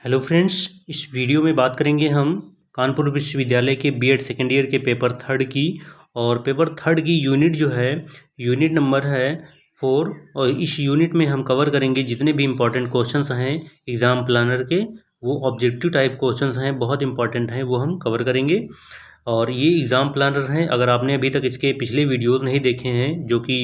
Hello friends, इस video में बात करेंगे हम कानपुर विश्वविद्यालय के बीएड सेकेंड ईयर के पेपर थर्ड की। और पेपर थर्ड की यूनिट जो है, यूनिट नंबर है 4। और इस यूनिट में हम कवर करेंगे जितने भी इम्पोर्टेंट क्वेश्चंस हैं एग्ज़ाम प्लानर के, वो ऑब्जेक्टिव टाइप क्वेश्चंस हैं, बहुत इंपॉर्टेंट हैं, वो हम कवर करेंगे। और ये एग्ज़ाम प्लानर हैं, अगर आपने अभी तक इसके पिछले वीडियोज़ नहीं देखे हैं जो कि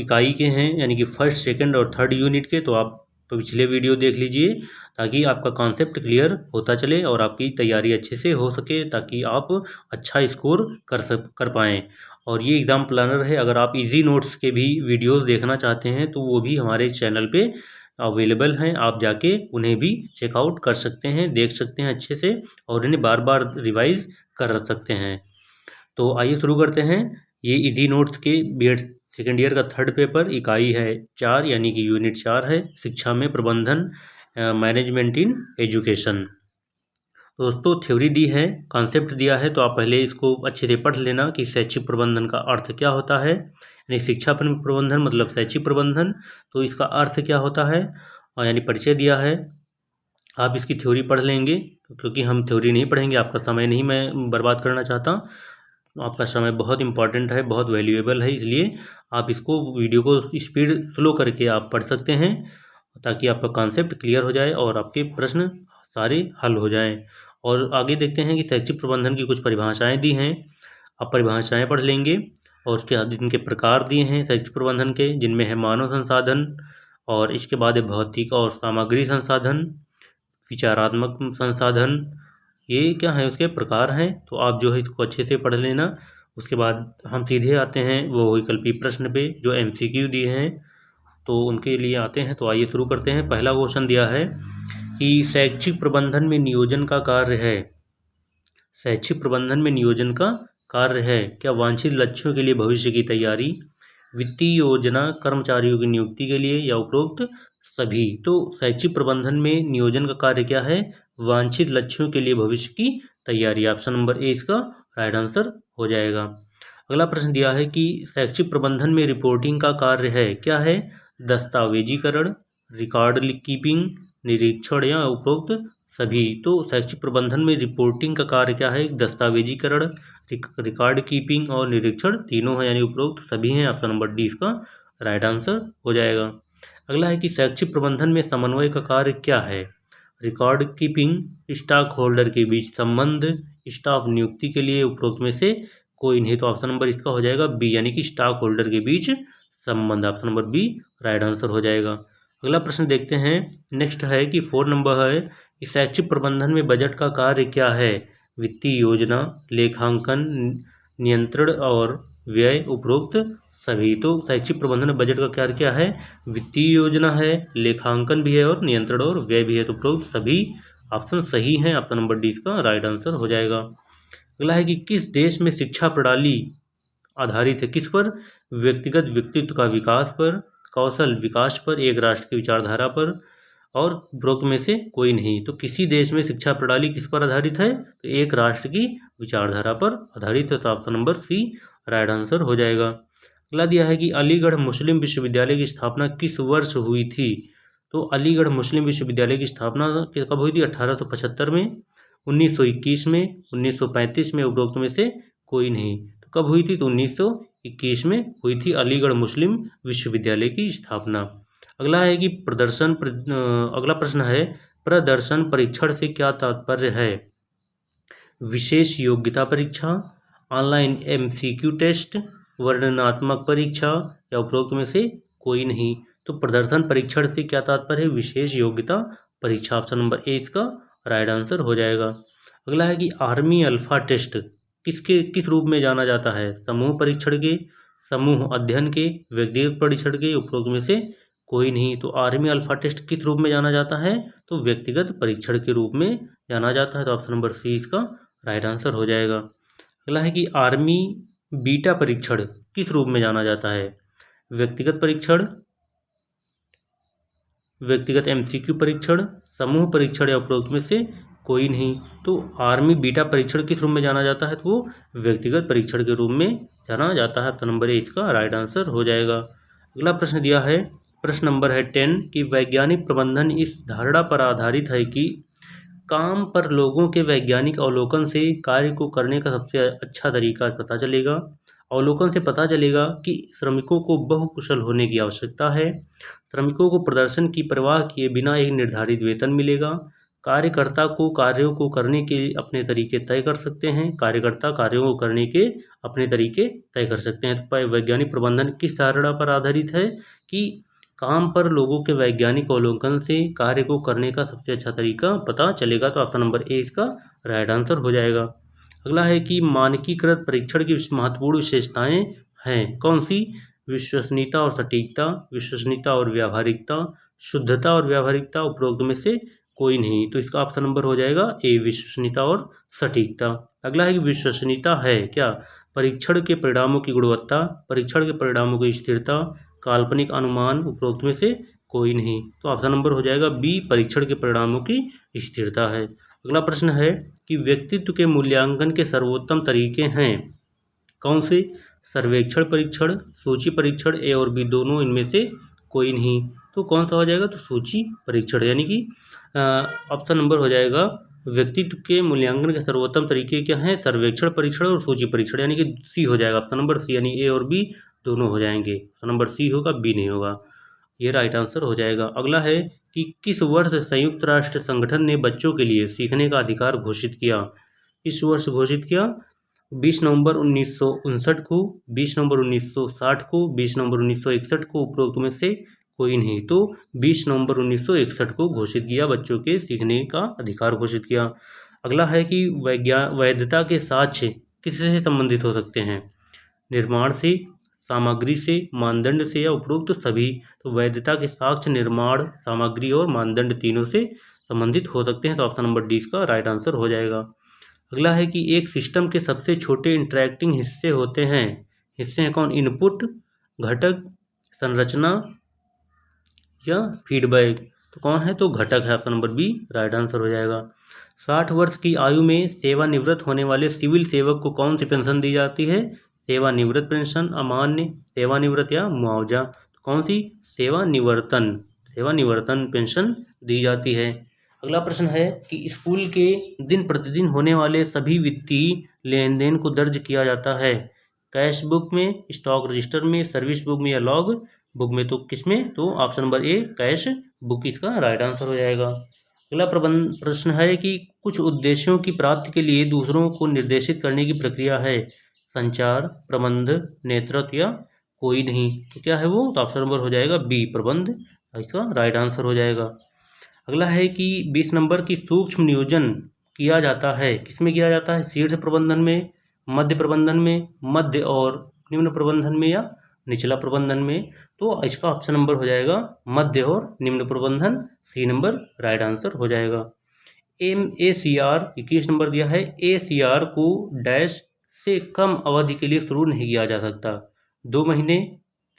इकाई के हैं, यानी कि फर्स्ट सेकंड और थर्ड यूनिट के, तो आप पिछले वीडियो देख लीजिए ताकि आपका कॉन्सेप्ट क्लियर होता चले और आपकी तैयारी अच्छे से हो सके, ताकि आप अच्छा स्कोर कर पाएँ। और ये एग्ज़ाम प्लानर है, अगर आप इजी नोट्स के भी वीडियोस देखना चाहते हैं तो वो भी हमारे चैनल पे अवेलेबल हैं, आप जाके उन्हें भी चेकआउट कर सकते हैं, देख सकते हैं अच्छे से और इन्हें बार बार रिवाइज कर सकते हैं। तो आइए शुरू करते हैं। ये इजी नोट्स के बीएड सेकेंड ईयर का थर्ड पेपर, इकाई है 4, यानी कि यूनिट 4 है, शिक्षा में प्रबंधन, मैनेजमेंट इन एजुकेशन। दोस्तों, थ्योरी दी है, कॉन्सेप्ट दिया है, तो आप पहले इसको अच्छे से पढ़ लेना कि शैक्षिक प्रबंधन का अर्थ क्या होता है। यानी शिक्षा प्रबंधन मतलब शैक्षिक प्रबंधन, तो इसका अर्थ क्या होता है, और यानी परिचय दिया है। आप इसकी थ्योरी पढ़ लेंगे, क्योंकि हम थ्योरी नहीं पढ़ेंगे, आपका समय नहीं मैं बर्बाद करना चाहता। आपका समय बहुत इंपॉर्टेंट है, बहुत वैल्यूएबल है, इसलिए आप इसको वीडियो को स्पीड स्लो करके आप पढ़ सकते हैं, ताकि आपका कॉन्सेप्ट क्लियर हो जाए और आपके प्रश्न सारे हल हो जाएं। और आगे देखते हैं कि शैक्षिक प्रबंधन की कुछ परिभाषाएं दी हैं, आप परिभाषाएं पढ़ लेंगे। और उसके बाद इनके प्रकार दिए हैं शैक्षिक प्रबंधन के, जिनमें है मानव संसाधन, और इसके बाद है भौतिक और सामग्री संसाधन, विचारात्मक संसाधन, ये क्या है उसके प्रकार हैं। तो आप जो है इसको अच्छे से पढ़ लेना। उसके बाद हम सीधे आते हैं वो विकल्पी प्रश्न पे, जो एमसीक्यू दिए हैं, तो उनके लिए आते हैं। तो आइए शुरू करते हैं। पहला क्वेश्चन दिया है कि शैक्षिक प्रबंधन में नियोजन का कार्य है। शैक्षिक प्रबंधन में नियोजन का कार्य है क्या? वांछित लक्ष्यों के लिए भविष्य की तैयारी, वित्तीय योजना, कर्मचारियों की नियुक्ति के लिए, या उपरोक्त सभी। तो शैक्षिक प्रबंधन में नियोजन का कार्य क्या है? वांछित लक्ष्यों के लिए भविष्य की तैयारी। ऑप्शन नंबर ए इसका राइट आंसर हो जाएगा। अगला प्रश्न दिया है कि शैक्षिक प्रबंधन में रिपोर्टिंग का कार्य है क्या है? दस्तावेजीकरण, रिकॉर्ड कीपिंग, निरीक्षण, या उपरोक्त सभी। तो शैक्षिक प्रबंधन में रिपोर्टिंग का कार्य क्या है? दस्तावेजीकरण, रिकॉर्ड कीपिंग और निरीक्षण तीनों हैं, यानी उपरोक्त सभी हैं। ऑप्शन नंबर डी इसका राइट आंसर हो जाएगा। अगला है कि शैक्षिक प्रबंधन में समन्वय का कार्य क्या है? रिकॉर्ड कीपिंग, स्टॉक होल्डर के बीच संबंध, स्टाफ नियुक्ति के लिए, उपरोक्त में से कोई नहीं। तो ऑप्शन नंबर इसका हो जाएगा बी, यानी कि स्टॉक होल्डर के बीच संबंध। Option number B right answer हो जाएगा। अगला प्रश्न देखते हैं। नेक्स्ट है कि 4 नंबर है कि शैक्षिक प्रबंधन में बजट का कार्य क्या है? वित्तीय योजना, लेखांकन, नियंत्रण और व्यय, उपरोक्त सभी। तो शैक्षिक प्रबंधन में बजट का कार्य क्या है? वित्तीय योजना है, लेखांकन भी है और नियंत्रण और व्यय भी है, तो उपरोक्त सभी ऑप्शन सही हैं। ऑप्शन नंबर डी इसका राइट आंसर हो जाएगा। अगला है कि किस देश में शिक्षा प्रणाली आधारित है? किस पर? व्यक्तिगत व्यक्तित्व का विकास पर, कौशल विकास पर, एक राष्ट्र की विचारधारा पर, और उपरोक्त में से कोई नहीं। तो किसी देश में शिक्षा प्रणाली किस पर आधारित है? तो एक राष्ट्र की विचारधारा पर आधारित है। तो option number C right answer हो जाएगा। अगला दिया है कि अलीगढ़ मुस्लिम विश्वविद्यालय की स्थापना किस वर्ष हुई थी? तो अलीगढ़ मुस्लिम विश्वविद्यालय की स्थापना कब हुई थी? 1875 में, 1921 में, 1935 में, उपरोक्त में से कोई नहीं। तो कब हुई थी? तो 1921 में हुई थी अलीगढ़ मुस्लिम विश्वविद्यालय की स्थापना। अगला है कि अगला प्रश्न है, प्रदर्शन परीक्षण से क्या तात्पर्य है? विशेष योग्यता परीक्षा, ऑनलाइन एमसीक्यू टेस्ट, वर्णनात्मक परीक्षा, या उपरोक्त में से कोई नहीं। तो प्रदर्शन परीक्षण से क्या तात्पर्य है? विशेष योग्यता परीक्षा। ऑप्शन नंबर ए इसका राइट आंसर हो जाएगा। अगला है कि आर्मी अल्फा टेस्ट किस रूप में जाना जाता है? समूह परीक्षण के, समूह अध्ययन के, व्यक्तिगत परीक्षण के, उपरोक्त में से कोई नहीं। तो आर्मी अल्फा टेस्ट किस रूप में जाना जाता है? तो व्यक्तिगत परीक्षण के रूप में जाना जाता है। तो ऑप्शन नंबर सी इसका राइट आंसर हो जाएगा। अगला है कि आर्मी बीटा परीक्षण किस रूप में जाना जाता है? व्यक्तिगत परीक्षण, व्यक्तिगत एमसीक्यू परीक्षण, समूह परीक्षण, या उपरोक्त में से कोई नहीं। तो आर्मी बीटा परीक्षण किस रूप में जाना जाता है? तो वो व्यक्तिगत परीक्षण के रूप में जाना जाता है। ऑप्शन नंबर ए इसका राइट आंसर हो जाएगा। अगला प्रश्न दिया है, प्रश्न नंबर है 10 कि वैज्ञानिक प्रबंधन इस धारणा पर आधारित है कि काम पर लोगों के वैज्ञानिक अवलोकन से कार्य को करने का सबसे अच्छा तरीका पता चलेगा। अवलोकन से पता चलेगा कि श्रमिकों को बहुकुशल होने की आवश्यकता है। श्रमिकों को प्रदर्शन की परवाह किए बिना एक निर्धारित वेतन मिलेगा। कार्यकर्ता को कार्यों को करने के अपने तरीके तय कर सकते हैं। कार्यकर्ता कार्यों को करने के अपने तरीके तय कर सकते हैं। तो वैज्ञानिक प्रबंधन किस धारणा पर आधारित है कि काम पर लोगों के वैज्ञानिक अवलोकन से कार्य को करने का सबसे अच्छा तरीका पता चलेगा। तो ऑप्शन नंबर ए इसका राइट आंसर हो जाएगा। अगला है कि मानकीकृत परीक्षण की महत्वपूर्ण विशेषताएं हैं कौन सी? विश्वसनीयता और सटीकता, विश्वसनीयता और व्यावहारिकता, शुद्धता और व्यावहारिकता, उपरोक्त में से कोई नहीं। तो इसका ऑप्शन नंबर हो जाएगा ए, विश्वसनीयता और सटीकता। अगला है कि विश्वसनीयता है क्या? परीक्षण के परिणामों की गुणवत्ता, परीक्षण के परिणामों की स्थिरता, काल्पनिक अनुमान, उपरोक्त में से कोई नहीं। तो ऑप्शन नंबर हो जाएगा बी, परीक्षण के परिणामों की स्थिरता है। अगला प्रश्न है कि व्यक्तित्व के मूल्यांकन के सर्वोत्तम तरीके हैं कौन से? सर्वेक्षण परीक्षण, सूची परीक्षण, ए और बी दोनों, इनमें से कोई नहीं। तो कौन सा हो जाएगा? तो सूची परीक्षण, यानी कि ऑप्शन नंबर हो जाएगा व्यक्तित्व के मूल्यांकन के सर्वोत्तम तरीके क्या हैं? सर्वेक्षण परीक्षण और सूची परीक्षण, यानी कि सी हो जाएगा ऑप्शन नंबर सी, यानी ए और बी दोनों हो जाएंगे। ऑप्शन नंबर सी होगा, बी नहीं होगा। ये राइट आंसर हो जाएगा। अगला है कि किस वर्ष संयुक्त राष्ट्र संगठन ने बच्चों के लिए सीखने का अधिकार घोषित किया? इस वर्ष घोषित किया 20 नवंबर 1959 को, 20 नवंबर 1960 को, 20 नवंबर 1961 को, उपरोक्त में से कोई नहीं। तो 20 नवंबर 1961 को घोषित किया, बच्चों के सीखने का अधिकार घोषित किया। अगला है कि वैधता के साक्ष्य किससे संबंधित हो सकते हैं? निर्माण से, सामग्री से, मानदंड से, या उपरोक्त सभी। तो वैधता के साक्ष्य निर्माण, सामग्री और मानदंड तीनों से संबंधित हो सकते हैं। तो ऑप्शन नंबर डी इसका राइट आंसर हो जाएगा। अगला है कि एक सिस्टम के सबसे छोटे इंटरैक्टिंग हिस्से होते हैं, हिस्से हैं कौन? इनपुट, घटक, संरचना या फीडबैक। तो कौन है? तो घटक है, option number B right answer हो जाएगा। 60 वर्ष की आयु में सेवानिवृत्त होने वाले सिविल सेवक को कौन सी पेंशन दी जाती है? सेवानिवृत्त पेंशन, अमान्य, सेवानिवृत्त या मुआवजा। तो कौन सी? सेवानिवर्तन पेंशन दी जाती है। अगला प्रश्न है कि स्कूल के दिन प्रतिदिन होने वाले सभी वित्तीय लेन देन को दर्ज किया जाता है कैश बुक में, स्टॉक रजिस्टर में, सर्विस बुक में, या लॉग बुक में। तो किसमें? तो ऑप्शन नंबर ए, कैश बुक इसका राइट आंसर हो जाएगा। अगला प्रश्न है कि कुछ उद्देश्यों की प्राप्ति के लिए दूसरों को निर्देशित करने की प्रक्रिया है संचार, प्रबंध, नेतृत्व, या कोई नहीं। तो क्या है वो? तो ऑप्शन नंबर हो जाएगा बी, प्रबंध, इसका राइट आंसर हो जाएगा। अगला है कि 20 नंबर की सूक्ष्म नियोजन किया जाता है किसमें किया जाता है? शीर्ष प्रबंधन में, मध्य प्रबंधन में, मध्य और निम्न प्रबंधन में, या निचला प्रबंधन में। तो इसका ऑप्शन नंबर हो जाएगा मध्य और निम्न प्रबंधन, सी नंबर राइट आंसर हो जाएगा। ACR 21 नंबर दिया है, ACR को डैश से कम अवधि के लिए शुरू नहीं किया जा सकता। 2 महीने,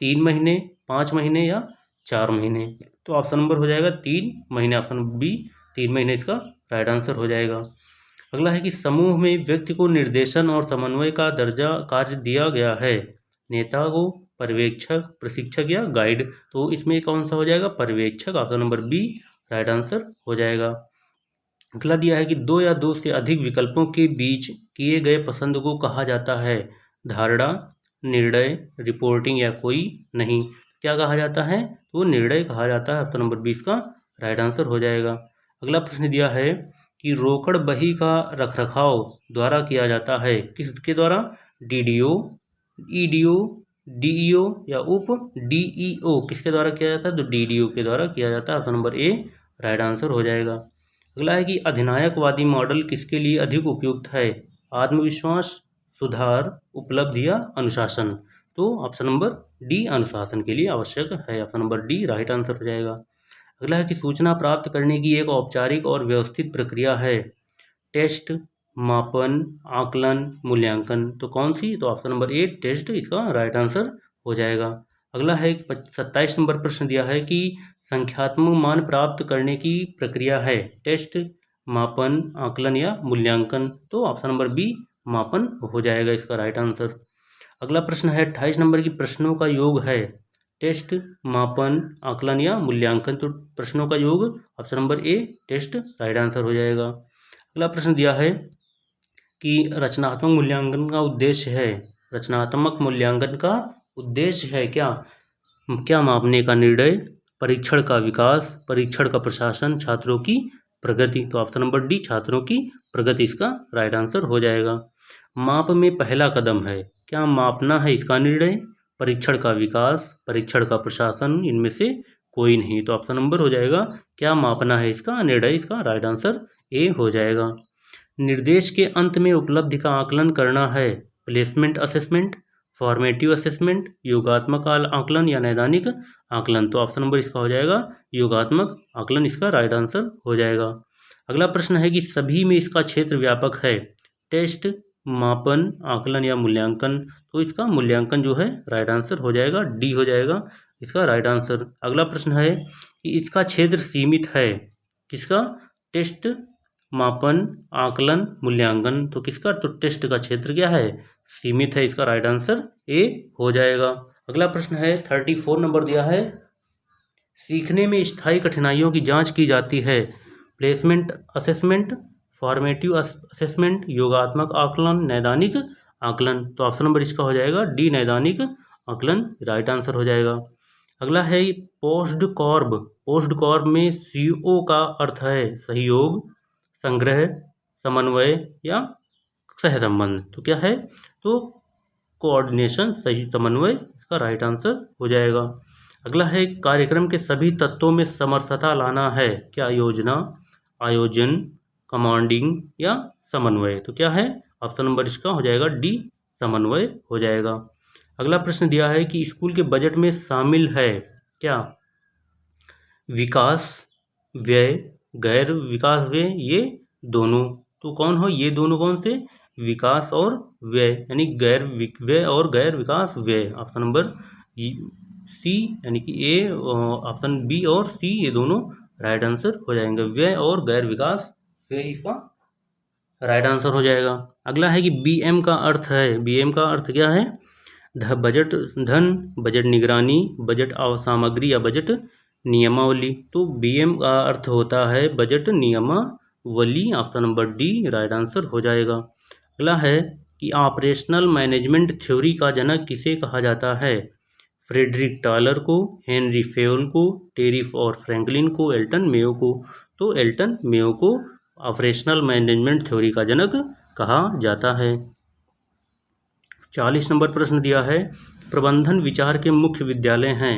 3 महीने, 5 महीने, या 4 महीने। तो ऑप्शन नंबर हो जाएगा 3 महीने, ऑप्शन बी 3 महीने इसका राइट आंसर हो जाएगा। अगला है कि समूह में व्यक्ति को निर्देशन और समन्वय का दर्जा कार्य दिया गया है, नेता को, पर्यवेक्षक, प्रशिक्षक, या गाइड। तो इसमें कौन सा हो जाएगा? पर्यवेक्षक, option number B right answer हो जाएगा। अगला दिया है कि 2 या 2 से अधिक विकल्पों के बीच किए गए पसंद को कहा जाता है धारणा, निर्णय, रिपोर्टिंग, या कोई नहीं। क्या कहा जाता है? तो निर्णय कहा जाता है, ऑप्शन नंबर 20 का राइट आंसर हो जाएगा। अगला प्रश्न दिया है कि रोकड़ बही का रखरखाव द्वारा किया जाता है किसके द्वारा? DDO, EDO, DEO, या उप DEO, किसके द्वारा किया जाता है? तो DDO के द्वारा किया जाता है, ऑप्शन नंबर ए राइट आंसर हो जाएगा। अगला है कि अधिनायकवादी मॉडल किसके लिए अधिक उपयुक्त है? आत्मविश्वास, सुधार, उपलब्धि, या अनुशासन। तो ऑप्शन नंबर डी अनुशासन के लिए आवश्यक है, option number D right answer हो जाएगा। अगला है कि सूचना प्राप्त करने की एक औपचारिक और व्यवस्थित प्रक्रिया है टेस्ट, मापन, आकलन, मूल्यांकन। तो कौन सी? तो ऑप्शन नंबर ए, टेस्ट, इसका राइट आंसर हो जाएगा। अगला है 27 नंबर प्रश्न दिया है कि संख्यात्मक मान प्राप्त करने की प्रक्रिया है टेस्ट, मापन, आकलन, या मूल्यांकन। तो ऑप्शन नंबर बी मापन हो जाएगा इसका राइट आंसर। अगला प्रश्न है 28 नंबर की प्रश्नों का योग है टेस्ट, मापन, आकलन या मूल्यांकन। तो प्रश्नों का योग option number A test right answer हो जाएगा। अगला प्रश्न दिया है कि रचनात्मक मूल्यांकन का उद्देश्य है, रचनात्मक मूल्यांकन का उद्देश्य है क्या? क्या मापने का निर्णय, परीक्षण का विकास, परीक्षण का प्रशासन, छात्रों की प्रगति। तो ऑप्शन नंबर डी छात्रों की प्रगति इसका राइट आंसर हो जाएगा। माप में पहला कदम है, क्या मापना है इसका निर्णय, परीक्षण का विकास, परीक्षण का प्रशासन, इनमें से कोई नहीं। तो ऑप्शन नंबर हो जाएगा क्या मापना है इसका निर्णय, इसका राइट आंसर ए हो जाएगा। निर्देश के अंत में उपलब्धि का आकलन करना है, प्लेसमेंट असेसमेंट, फॉर्मेटिव असेसमेंट, योगात्मक आकलन या नैदानिक आकलन। तो ऑप्शन नंबर इसका हो जाएगा योगात्मक आकलन इसका राइट आंसर हो जाएगा। अगला प्रश्न है कि सभी में इसका क्षेत्र व्यापक है, टेस्ट, मापन, आकलन या मूल्यांकन। तो इसका मूल्यांकन जो है राइट आंसर हो जाएगा, डी हो जाएगा इसका राइट आंसर। अगला प्रश्न है कि इसका क्षेत्र सीमित है, किसका? टेस्ट, मापन, आकलन, मूल्यांकन। तो किसका? तो टेस्ट का क्षेत्र क्या है? सीमित है, इसका राइट आंसर ए हो जाएगा। अगला प्रश्न है 34 नंबर दिया है, सीखने में स्थायी कठिनाइयों की जांच की जाती है, प्लेसमेंट असेसमेंट, फॉर्मेटिव असेसमेंट, योगात्मक आकलन, नैदानिक आकलन। तो ऑप्शन नंबर इसका हो जाएगा डी नैदानिक आकलन राइट आंसर हो जाएगा। अगला है पोस्ट कॉर्ब, पोस्ट कॉर्ब में सीओ का अर्थ है सहयोग, संग्रह, समन्वय या सहसंबंध। तो क्या है? तो कोऑर्डिनेशन, सही समन्वय इसका राइट आंसर हो जाएगा। अगला है कार्यक्रम के सभी तत्वों में समरसता लाना है, क्या? योजना, आयोजन, कमांडिंग या समन्वय। तो क्या है? ऑप्शन नंबर इसका हो जाएगा डी समन्वय हो जाएगा। अगला प्रश्न दिया है कि स्कूल के बजट में शामिल है, क्या? विकास व्यय, गैर विकास व्यय, ये दोनों। तो कौन हो ये दोनों? कौन से? विकास और व्यय, यानी गैर व्यय और गैर विकास व्यय। ऑप्शन नंबर सी यानी कि ए, ऑप्शन बी और सी ये दोनों राइट आंसर हो जाएंगे। व्यय और गैर विकास व्यय इसका राइट आंसर हो जाएगा। अगला है कि बीएम का अर्थ है, बीएम का अर्थ क्या है? बजट धन, बजट निगरानी, बजट सामग्री या बजट नियमावली। तो बीएम का अर्थ होता है बजट नियमावली। Option number D right answer हो जाएगा। अगला है कि ऑपरेशनल मैनेजमेंट थ्योरी का जनक किसे कहा जाता है? फ्रेडरिक टालर को, हेनरी फेयोल को, टेरी और फ्रैंकलिन को, एल्टन मेयो को। तो एल्टन मेयो को ऑपरेशनल मैनेजमेंट थ्योरी का जनक कहा जाता है। 40 नंबर प्रश्न दिया है, प्रबंधन विचार के मुख्य विद्यालय हैं,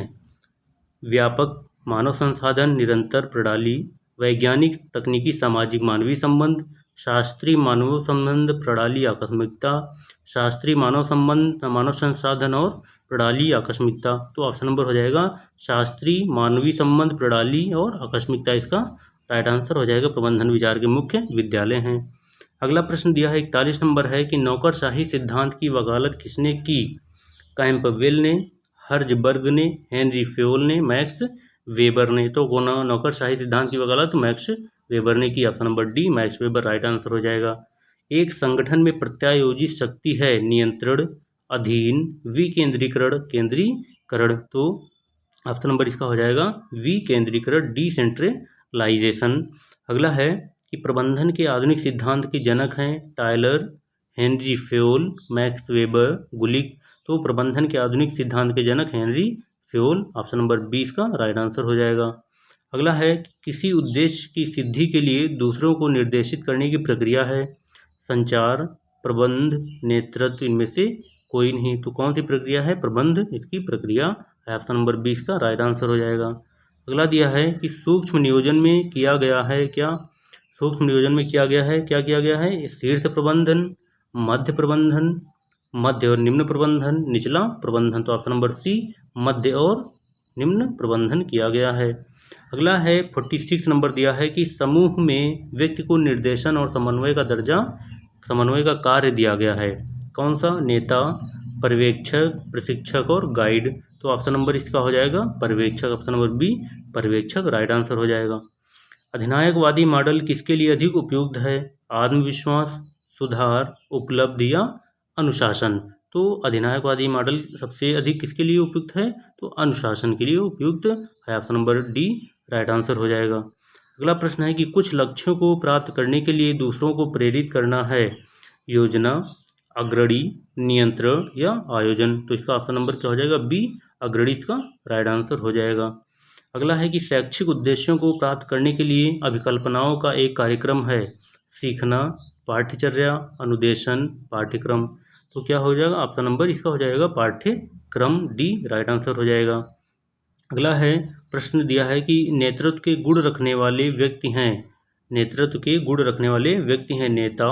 व्यापक, मानव संसाधन, निरंतर, प्रणाली, वैज्ञानिक, तकनीकी, सामाजिक, मानवीय संबंध, शास्त्रीय, मानव संबंध, प्रणाली, आकस्मिकता, शास्त्रीय, मानव संबंध, मानव संसाधन और प्रणाली, आकस्मिकता। तो ऑप्शन नंबर हो जाएगा शास्त्रीय, मानवीय संबंध, प्रणाली और आकस्मिकता इसका राइट आंसर हो जाएगा। प्रबंधन विचार के मुख्य विद्यालय हैं। अगला प्रश्न दिया है 41 नंबर है कि नौकरशाही सिद्धांत की वकालत किसने की? कैंपबेल ने, हर्जबर्ग ने, हेनरी फेयोल ने, मैक्स वेबर ने। तो नौकरशाही सिद्धांत की वकालत मैक्स वेबर ने की। Option number D max weber right answer हो जाएगा। एक संगठन में प्रत्यायोजित शक्ति है, नियंत्रण, अधीन, विकेंद्रीकरण, केंद्रीकरण। तो ऑप्शन नंबर इसका हो जाएगा विकेंद्रीकरण, डिसेंट्रलाइजेशन। अगला है कि प्रबंधन के आधुनिक सिद्धांत के जनक हैं Taylor, Henri Fayol, Max Weber, Gulick. तो प्रबंधन के आधुनिक सिद्धांत के जनक हेनरी फेयोल। ऑप्शन नंबर 20 का राइट आंसर हो जाएगा। अगला है कि किसी उद्देश्य की सिद्धि के लिए दूसरों को निर्देशित करने की प्रक्रिया है, संचार, प्रबंध, नेतृत्व, इनमें से कोई नहीं। तो कौन सी प्रक्रिया है? प्रबंध इसकी प्रक्रिया है। ऑप्शन नंबर 20 का राइट आंसर हो जाएगा। अगला दिया है कि सूक्ष्म नियोजन में किया गया है, क्या? सूक्ष्म नियोजन में किया गया है, क्या किया गया है? शीर्ष प्रबंधन, मध्य प्रबंधन, मध्य और निम्न प्रबंधन, निचला प्रबंधन। तो ऑप्शन नंबर सी मध्य और निम्न प्रबंधन किया गया है। अगला है 46 नंबर दिया है कि समूह में व्यक्ति को निर्देशन और समन्वय का दर्जा, समन्वय का कार्य दिया गया है, कौन सा? नेता, पर्यवेक्षक, प्रशिक्षक और गाइड। तो ऑप्शन नंबर इसका हो जाएगा पर्यवेक्षक। ऑप्शन नंबर बी पर्यवेक्षक राइट आंसर हो जाएगा। अधिनायकवादी मॉडल किसके लिए अधिक उपयुक्त है? आत्मविश्वास, सुधार, उपलब्धि या अनुशासन। तो अधिनायकवादी मॉडल सबसे अधिक किसके लिए उपयुक्त है? तो अनुशासन के लिए उपयुक्त है। Option number D right answer हो जाएगा। अगला प्रश्न है कि कुछ लक्ष्यों को प्राप्त करने के लिए दूसरों को प्रेरित करना है। योजना, अग्रणी, नियंत्रण या आयोजन। तो इसका ऑप्शन नंबर क्या हो जाएगा? बी अग्रणी इसका राइट आंसर हो जाएगा। अगला है कि शैक्षिक उद्देश्यों को प्राप्त करने के लिए अभिकल्पनाओं का एक कार्यक्रम है। सीखना, पाठ्यचर्या, अनुदेशन, पाठ्यक्रम। तो क्या हो जाएगा? ऑप्शन नंबर इसका हो जाएगा पाठ्यक्रम, डी राइट आंसर हो जाएगा। अगला है, प्रश्न दिया है कि नेतृत्व के गुण रखने वाले व्यक्ति हैं। नेतृत्व के गुण रखने वाले व्यक्ति हैं नेता,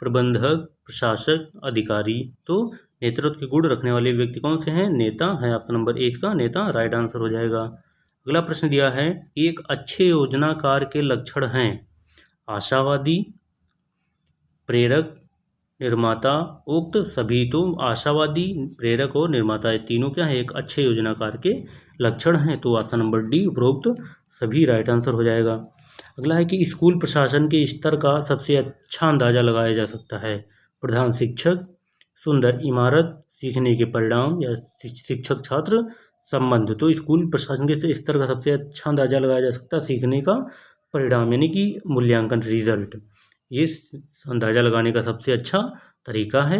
प्रबंधक, प्रशासक, अधिकारी। तो नेतृत्व के गुण रखने वाले व्यक्ति कौन से हैं? नेता है। ऑप्शन नंबर ए इसका नेता राइट आंसर हो जाएगा। अगला प्रश्न दिया है, एक अच्छे योजनाकार के लक्षण हैं। आशावादी, प्रेरक, निर्माता, उक्त सभी। तो आशावादी, प्रेरक और निर्माता, ये तीनों क्या है? एक अच्छे योजनाकार के लक्षण हैं। तो ऑप्शन नंबर डी उपरोक्त सभी राइट आंसर हो जाएगा। अगला है कि स्कूल प्रशासन के स्तर का सबसे अच्छा अंदाजा लगाया जा सकता है। प्रधान शिक्षक, सुंदर इमारत, सीखने के परिणाम या शिक्षक छात्र संबंध। तो स्कूल प्रशासन के स्तर का सबसे अच्छा अंदाजा लगाया जा सकता है सीखने का परिणाम यानी कि मूल्यांकन, रिजल्ट। ये अंदाजा लगाने का सबसे अच्छा तरीका है,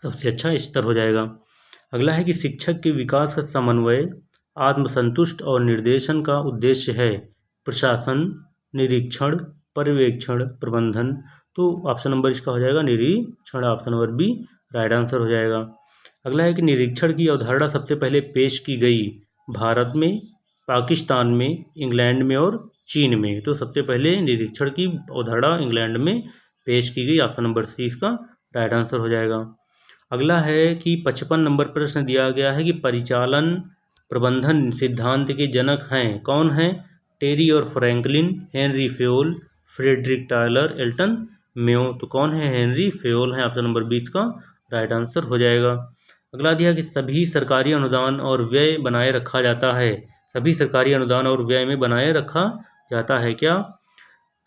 सबसे अच्छा स्तर हो जाएगा। अगला है कि शिक्षक के विकास का समन्वय, आत्मसंतुष्ट और निर्देशन का उद्देश्य है। प्रशासन, निरीक्षण, पर्यवेक्षण, प्रबंधन। तो ऑप्शन नंबर इसका हो जाएगा निरीक्षण, option number B right answer हो जाएगा। अगला है कि निरीक्षण की अवधारणा सबसे पहले पेश की गई भारत में, पाकिस्तान में, इंग्लैंड में और चीन में। तो सबसे पहले निरीक्षण की अवधारणा इंग्लैंड में पेश की गई, ऑप्शन नंबर सी इसका राइट आंसर हो जाएगा। अगला है कि 55 नंबर प्रश्न दिया गया है कि परिचालन प्रबंधन सिद्धांत के जनक हैं। कौन हैं? टेरी और Franklin, Henri Fayol, Frederick Taylor, Elton Mayo. तो कौन है? हेनरी फेयोल है, ऑप्शन नंबर बी का राइट आंसर हो जाएगा। अगला दिया कि सभी सरकारी अनुदान और व्यय बनाए रखा जाता है। सभी सरकारी अनुदान और व्यय में बनाए रखा जाता है क्या?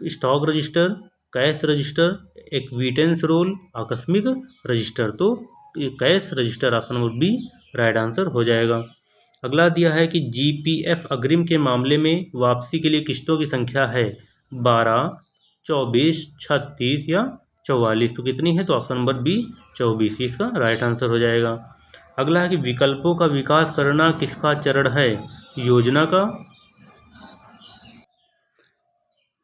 Stock register, cash register, acquittance roll, आकस्मिक रजिस्टर। तो cash register, option number B right answer हो जाएगा। अगला दिया है कि जीपीएफ अग्रिम के मामले में वापसी के लिए किस्तों की संख्या है 12, 24, 36 या 44। तो कितनी है? तो ऑप्शन नंबर बी 24 इसका राइट आंसर हो जाएगा। अगला है कि विकल्पों का विकास करना किसका चरण है? योजना का।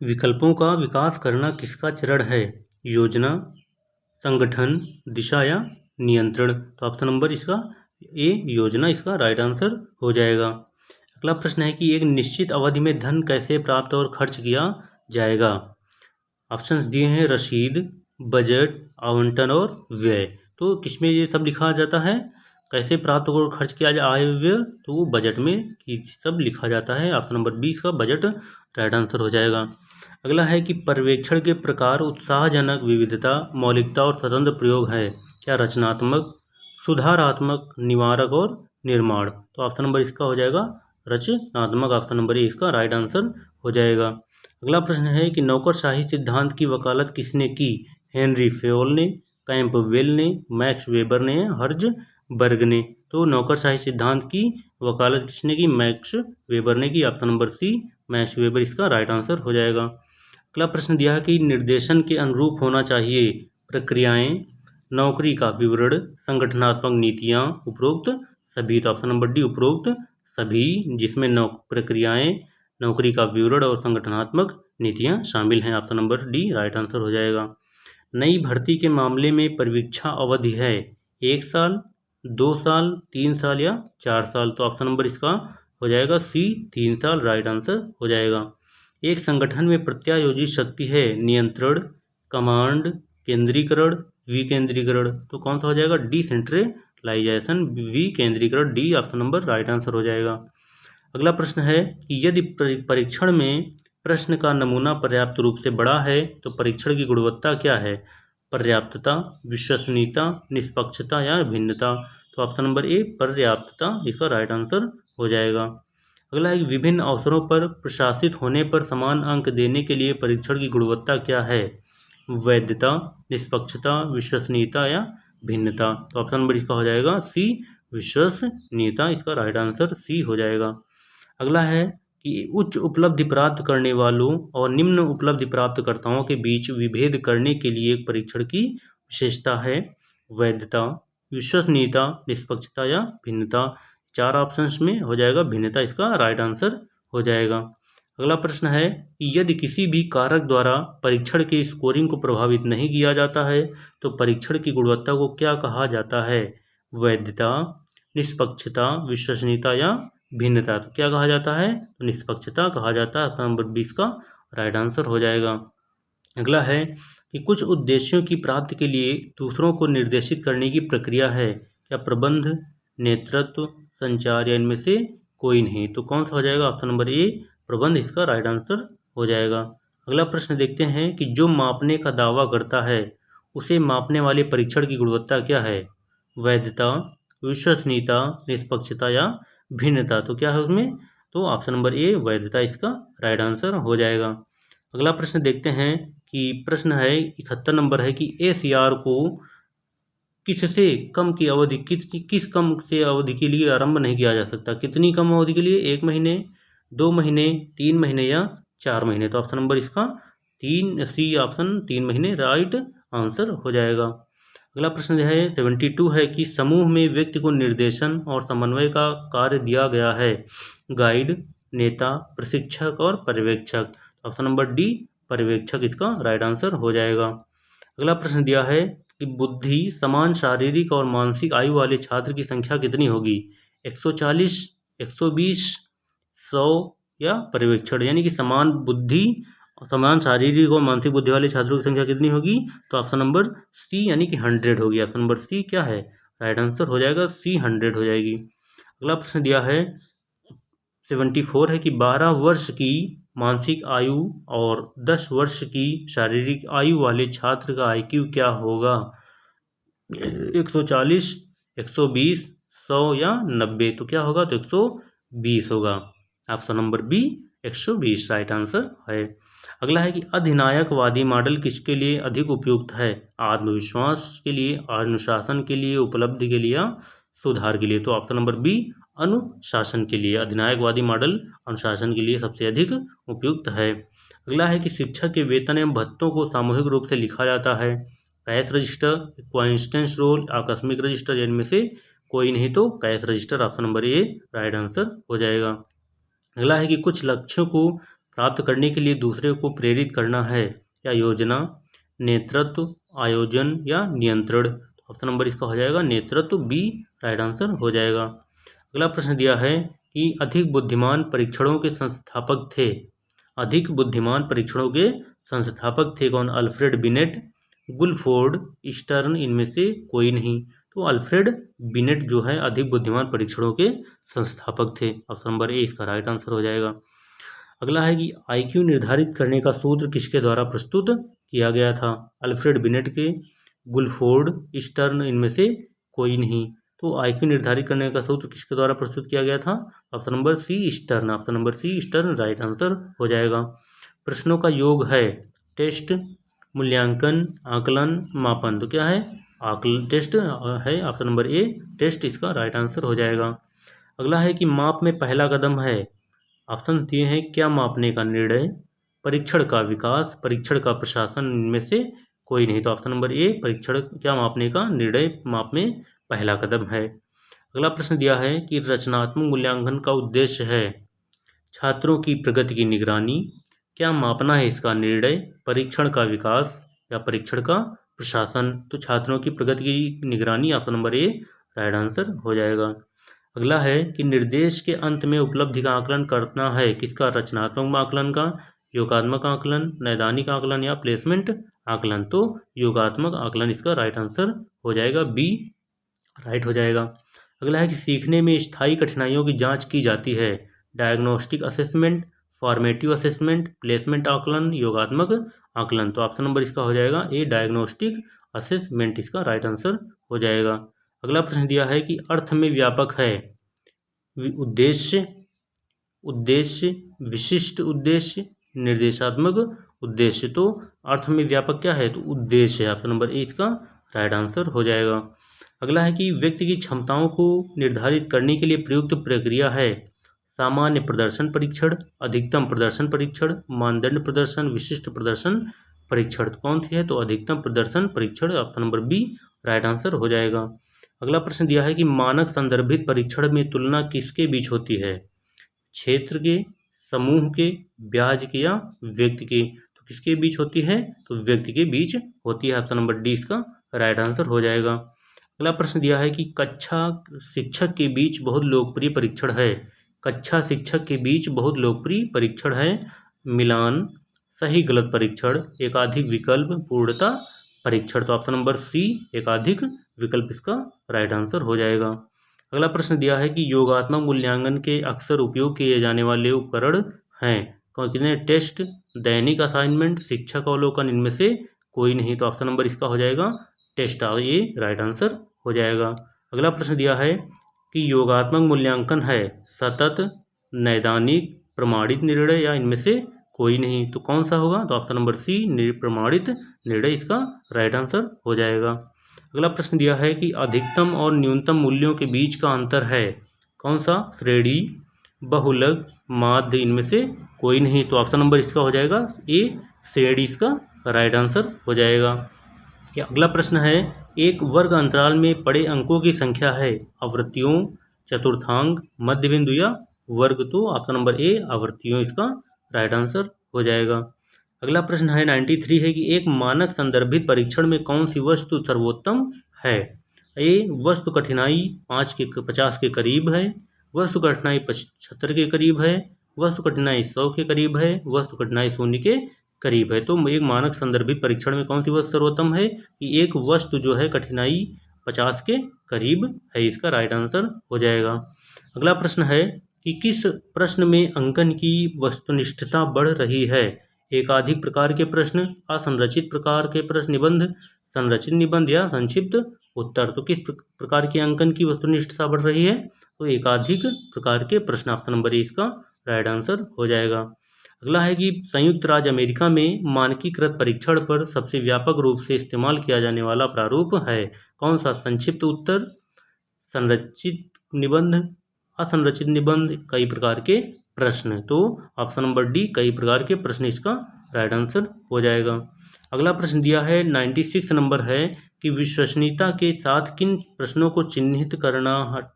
विकल्पों का विकास करना किसका चरण है? योजना, संगठन, दिशा या नियंत्रण। तो ऑप्शन नंबर इसका ए योजना इसका राइट आंसर हो जाएगा। अगला प्रश्न है कि एक निश्चित अवधि में धन कैसे प्राप्त और खर्च किया जाएगा? ऑप्शंस दिए हैं रसीद, बजट, आवंटन और व्यय। तो किसमें ये सब लिखा जाता है? कैसे प्राप्त और खर्च किया जाए आय व्यय? तो वो बजट में सब लिखा जाता है, ऑप्शन नंबर 20 का बजट राइट आंसर हो जाएगा। अगला है कि पर्यवेक्षण के प्रकार उत्साहजनक, विविधता, मौलिकता और स्वतंत्र प्रयोग है। क्या? रचनात्मक, सुधारात्मक, निवारक और निर्माण। तो ऑप्शन नंबर इसका हो जाएगा रचनात्मक, ऑप्शन नंबर ए इसका राइट आंसर हो जाएगा। अगला प्रश्न है कि नौकरशाही सिद्धांत की वकालत किसने की? हेनरी फेयोल ने, कैंपबेल ने, मैक्स वेबर ने, हर्जबर्ग ने। तो नौकरशाही सिद्धांत की वकालत किसने की? मैक्स वेबर ने की, option number C Max Weber इसका राइट आंसर हो जाएगा। अगला प्रश्न दिया है कि निर्देशन के अनुरूप होना चाहिए प्रक्रियाएं, नौकरी का विवरण, संगठनात्मक नीतियां, उपरोक्त सभी। तो ऑप्शन नंबर डी उपरोक्त सभी, जिसमें प्रक्रियाएं, नौकरी का विवरण और संगठनात्मक नीतियां शामिल हैं, option number D right answer हो जाएगा। नई भर्ती के मामले में परीक्षा अवधि है 1 साल, 2 साल, 3 साल या 4 साल। तो ऑप्शन नंबर इसका हो जाएगा सी 3 साल राइट आंसर हो जाएगा। एक संगठन में प्रत्यायोजित शक्ति है नियंत्रण, कमांड, केंद्रीकरण, विकेंद्रीकरण। तो कौन सा हो जाएगा? डिसेंट्रलाइजेशन, विकेंद्रीकरण, D option number right answer हो जाएगा। अगला प्रश्न है कि यदि परीक्षण में प्रश्न का नमूना पर्याप्त रूप से बड़ा है तो परीक्षण की गुणवत्ता क्या है? पर्याप्तता, विश्वसनीयता, निष्पक्षता या भिन्नता। तो ऑप्शन नंबर ए पर्याप्तता इसका राइट आंसर हो जाएगा। अगला है विभिन्न अवसरों पर प्रशासित होने पर समान अंक देने के लिए परीक्षण की गुणवत्ता क्या है? वैधता, निष्पक्षता, विश्वसनीयता या भिन्नता। तो ऑप्शन नंबर इसका हो जाएगा सी, विश्वसनीयता। इसका राइट आंसर सी हो जाएगा। अगला है कि उच्च उपलब्धि प्राप्त करने वालों और निम्न उपलब्धि प्राप्तकर्ताओं के बीच विभेद करने के लिए एक परीक्षण की विशेषता है वैधता, विश्वसनीयता, निष्पक्षता या भिन्नता। 4 ऑप्शंस में हो जाएगा भिन्नता इसका राइट आंसर हो जाएगा। अगला प्रश्न है कि यदि किसी भी कारक द्वारा परीक्षण की स्कोरिंग को प्रभावित नहीं किया जाता है तो परीक्षण की गुणवत्ता को क्या कहा जाता है? वैधता, निष्पक्षता, विश्वसनीयता या भिन्नता। तो क्या कहा जाता है? तो निष्पक्षता कहा जाता है। ऑप्शन नंबर 20 का राइट आंसर हो जाएगा। अगला है कि कुछ उद्देश्यों की प्राप्ति के लिए दूसरों को निर्देशित करने की प्रक्रिया है क्या? प्रबंध, नेतृत्व, संचार या इनमें से कोई नहीं। तो कौन सा हो जाएगा? ऑप्शन नंबर ए, प्रबंध इसका राइट आंसर हो जाएगा। अगला प्रश्न देखते हैं कि जो मापने का दावा करता है उसे मापने वाले परीक्षण की गुणवत्ता क्या है? वैधता, विश्वसनीयता, निष्पक्षता या भिन्नता। तो क्या है उसमें? तो ऑप्शन नंबर ए, वैधता इसका राइट आंसर हो जाएगा। अगला प्रश्न देखते हैं कि प्रश्न है 71 नंबर है कि ACR को किससे कम की अवधि किस कम से अवधि के लिए आरंभ नहीं किया जा सकता? कितनी कम अवधि के लिए? 1 महीने, 2 महीने, 3 महीने या 4 महीने। तो ऑप्शन नंबर इसका 3 सी, ऑप्शन 3 महीने राइट आंसर हो जाएगा। अगला प्रश्न जो है 72 है कि समूह में व्यक्ति को निर्देशन और समन्वय का कार्य दिया गया है गाइड, नेता, प्रशिक्षक और पर्यवेक्षक। ऑप्शन नंबर डी, पर्यवेक्षक इसका राइट आंसर हो जाएगा। अगला प्रश्न दिया है कि बुद्धि समान शारीरिक और मानसिक आयु वाले छात्र की संख्या कितनी होगी? 140, 120, 100 या पर्यवेक्षण। यानी कि समान बुद्धि, समान शारीरिक और मानसिक बुद्धि वाले छात्रों की संख्या कितनी होगी? तो ऑप्शन नंबर सी यानी कि 100 होगी। ऑप्शन नंबर सी क्या है? राइट आंसर हो जाएगा सी, 100 हो जाएगी। अगला प्रश्न दिया है 74 है कि 12 वर्ष की मानसिक आयु और 10 वर्ष की शारीरिक आयु वाले छात्र का IQ क्या होगा? 140, 120, 100 या 90। तो क्या होगा? तो 120 होगा। Option number B, 120 right answer है। अगला है कि अधिनायकवादी मॉडल किसके लिए अधिक उपयुक्त है? आत्मविश्वास के लिए, अनुशासन के लिए, उपलब्धि के लिए या सुधार के लिए। तो ऑप्शन नंबर बी, अनुशासन के लिए। अधिनायकवादी मॉडल अनुशासन के लिए सबसे अधिक उपयुक्त है। अगला है कि शिक्षक के वेतन एवं भत्तों को सामूहिक रूप से लिखा जाता है कैश रजिस्टर, कोइंसिडेंस रोल, आकस्मिक रजिस्टर, इनमें से कोई नहीं। तो कैश रजिस्टर ऑप्शन नंबर ए राइट आंसर हो जाएगा। अगला है कि कुछ लक्ष्यों को प्राप्त करने के लिए दूसरे को प्रेरित करना है या योजना, नेतृत्व, आयोजन या नियंत्रण। ऑप्शन नंबर इसका हो जाएगा नेतृत्व, बी राइट आंसर हो जाएगा। अगला प्रश्न दिया है कि अधिक बुद्धिमान परीक्षणों के संस्थापक थे। अधिक बुद्धिमान परीक्षणों के संस्थापक थे कौन? अल्फ्रेड बिनेट, गुलफोर्ड, स्टर्न, इनमें से कोई नहीं। तो अल्फ्रेड बिनेट जो है अधिक बुद्धिमान परीक्षणों के संस्थापक थे। ऑप्शन नंबर ए इसका राइट आंसर हो जाएगा। अगला है कि IQ निर्धारित करने का सूत्र किसके द्वारा प्रस्तुत किया गया था? अल्फ्रेड बिनेट के, गुलफोर्ड, स्टर्न, इनमें से कोई नहीं। तो IQ निर्धारित करने का सूत्र किसके द्वारा प्रस्तुत किया गया था? Option number C, Stern. Option number C, Stern right answer हो जाएगा। प्रश्नों का योग है टेस्ट, मूल्यांकन, आकलन, मापन। तो क्या है? आकलन, टेस्ट है। ऑप्शन नंबर ए, टेस्ट इसका राइट आंसर हो जाएगा। अगला है कि माप में पहला कदम है। ऑप्शन दिए हैं क्या मापने का? निर्णय, परीक्षण का विकास, परीक्षण का प्रशासन, इनमें से कोई नहीं। तो ऑप्शन नंबर ए, परीक्षण क्या मापने का? निर्णय माप में पहला कदम है। अगला प्रश्न दिया है कि रचनात्मक मूल्यांकन का उद्देश्य है छात्रों की प्रगति की निगरानी, क्या मापना है इसका? निर्णय, परीक्षण का विकास या परीक्षण का प्रशासन। तो छात्रों की प्रगति की निगरानी ऑप्शन नंबर ए राइट आंसर हो जाएगा। अगला है कि निर्देश के अंत में उपलब्धि का आकलन करना है किसका? रचनात्मक आकलन का, योगात्मक आकलन, नैदानिक आकलन या प्लेसमेंट आकलन। तो योगात्मक आकलन इसका राइट आंसर हो जाएगा, बी राइट हो जाएगा। अगला है कि सीखने में स्थायी कठिनाइयों की जांच की जाती है। Diagnostic assessment, formative assessment, placement आकलन, योगात्मक आकलन। तो ऑप्शन नंबर इसका हो जाएगा ए, डायग्नोस्टिक असेसमेंट इसका राइट आंसर हो जाएगा। अगला प्रश्न दिया है कि अर्थ में व्यापक है उद्देश्य, उद्देश्य, विशिष्ट उद्देश्य, निर्देशात्मक उद्देश्य। तो अर्थ में व्यापक क्या है? तो उद्देश्य है। ऑप्शन नंबर ए इसका राइट आंसर हो जाएगा। अगला है कि व्यक्ति की क्षमताओं को निर्धारित करने के लिए प्रयुक्त प्रक्रिया है सामान्य प्रदर्शन परीक्षण, अधिकतम प्रदर्शन परीक्षण, मानदंड प्रदर्शन, विशिष्ट प्रदर्शन परीक्षण। तो कौन सी है? तो अधिकतम प्रदर्शन परीक्षण, option number B right answer हो जाएगा। अगला प्रश्न दिया है कि मानक संदर्भित परीक्षण में तुलना किसके बीच होती है? क्षेत्र के, समूह के, ब्याज के या व्यक्ति के? तो किसके बीच होती है? तो व्यक्ति के बीच होती है, ऑप्शन नंबर डी इसका राइट आंसर हो जाएगा। अगला प्रश्न दिया है कि कक्षा शिक्षक के बीच बहुत लोकप्रिय परीक्षण है। कक्षा शिक्षक के बीच बहुत लोकप्रिय परीक्षण है मिलान, सही गलत परीक्षण, एकाधिक विकल्प, पूर्णता परीक्षण। तो ऑप्शन नंबर सी एकाधिक विकल्प इसका राइट आंसर हो जाएगा। अगला प्रश्न दिया है कि योगात्मक मूल्यांकन के अक्सर उपयोग किए जाने वाले उपकरण हैं। कितने? टेस्ट, दैनिक असाइनमेंट, शिक्षक अवलोकन, इनमें से कोई नहीं। तो ऑप्शन नंबर इसका हो जाएगा टेस्ट, ये राइट आंसर हो जाएगा। अगला प्रश्न दिया है कि योगात्मक मूल्यांकन है सतत, नैदानिक, प्रमाणित निर्णय या इनमें से कोई नहीं। तो कौन सा होगा? तो ऑप्शन नंबर सी प्रमाणित निर्णय इसका राइट आंसर हो जाएगा। अगला प्रश्न दिया है कि अधिकतम और न्यूनतम मूल्यों के बीच का अंतर है कौन सा? श्रेणी, बहुलक, माध्य, इनमें से कोई नहीं। तो ऑप्शन नंबर इसका हो जाएगा ए श्रेणी इसका राइट आंसर हो जाएगा। अगला प्रश्न है एक वर्ग अंतराल में पड़े अंकों की संख्या है आवृत्तियों, चतुर्थांक, मध्य बिंदु या वर्ग। तो ऑप्शन नंबर ए आवृत्तियों इसका राइट आंसर हो जाएगा। अगला प्रश्न है 93 है कि एक मानक संदर्भित परीक्षण में कौन सी वस्तु सर्वोत्तम है? ए वस्तु कठिनाई 50 के करीब है, वस्तु कठिनाई 75 के करीब है, वस्तु कठिनाई 100 के करीब है, वस्तु कठिनाई 0 के करीब है। तो एक मानक संदर्भित परीक्षण में कौन सी वस्तु सर्वोत्तम है? कि एक वस्तु जो है कठिनाई 50 के करीब है, इसका राइट आंसर हो जाएगा। अगला प्रश्न है कि किस प्रश्न में अंकन की वस्तुनिष्ठता बढ़ रही है? एकाधिक प्रकार के प्रश्न, असंरचित प्रकार के प्रश्न निबंध, संरचित निबंध या संक्षिप्त उत्तर। तो किस प्रकार के अंकन की वस्तुनिष्ठता बढ़ रही है? तो एकाधिक प्रकार के प्रश्न, ऑप्शन नंबर ए इसका राइट आंसर हो जाएगा। अगला है कि संयुक्त राज्य अमेरिका में मानकीकृत परीक्षण पर सबसे व्यापक रूप से इस्तेमाल किया जाने वाला प्रारूप है कौन सा? संक्षिप्त उत्तर, संरचित निबंध, असंरचित निबंध, कई प्रकार के प्रश्न। तो ऑप्शन नंबर डी कई प्रकार के प्रश्न इसका राइट आंसर हो जाएगा। अगला प्रश्न दिया है 96 नंबर है कि विश्वसनीयता के साथ किन प्रश्नों को चिन्हित करना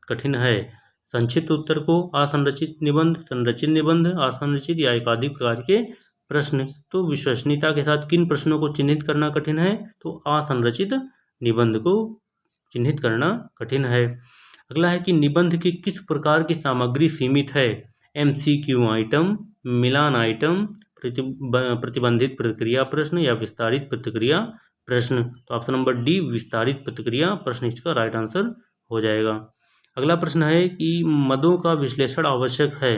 कठिन है? संक्षिप्त उत्तर को, असंरचित निबंध, संरचित निबंध, असंरचित या एकाधिक प्रकार के प्रश्न। तो विश्वसनीयता के साथ किन प्रश्नों को चिन्हित करना कठिन है? तो असंरचित निबंध को चिन्हित करना कठिन है। अगला है कि निबंध की किस प्रकार की सामग्री सीमित है? MCQ आइटम, मिलान आइटम, प्रतिबंधित प्रतिक्रिया प्रश्न या विस्तारित प्रतिक्रिया प्रश्न। तो ऑप्शन नंबर डी विस्तारित प्रतिक्रिया प्रश्न इसका राइट आंसर हो जाएगा। अगला प्रश्न है कि मदों का विश्लेषण आवश्यक है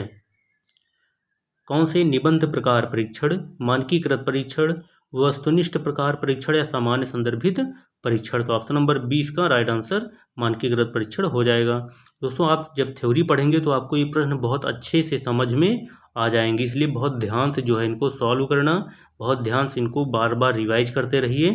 कौन से? निबंध प्रकार परीक्षण, मानकीकृत परीक्षण, वस्तुनिष्ठ प्रकार परीक्षण या सामान्य संदर्भित परीक्षण। तो ऑप्शन नंबर 20 का राइट आंसर मानकीकृत परीक्षण हो जाएगा। दोस्तों आप जब थ्योरी पढ़ेंगे तो आपको ये प्रश्न बहुत अच्छे से समझ में आ जाएंगे, इसलिए बहुत ध्यान से जो है इनको सॉल्व करना, बहुत ध्यान से इनको बार बार रिवाइज करते रहिए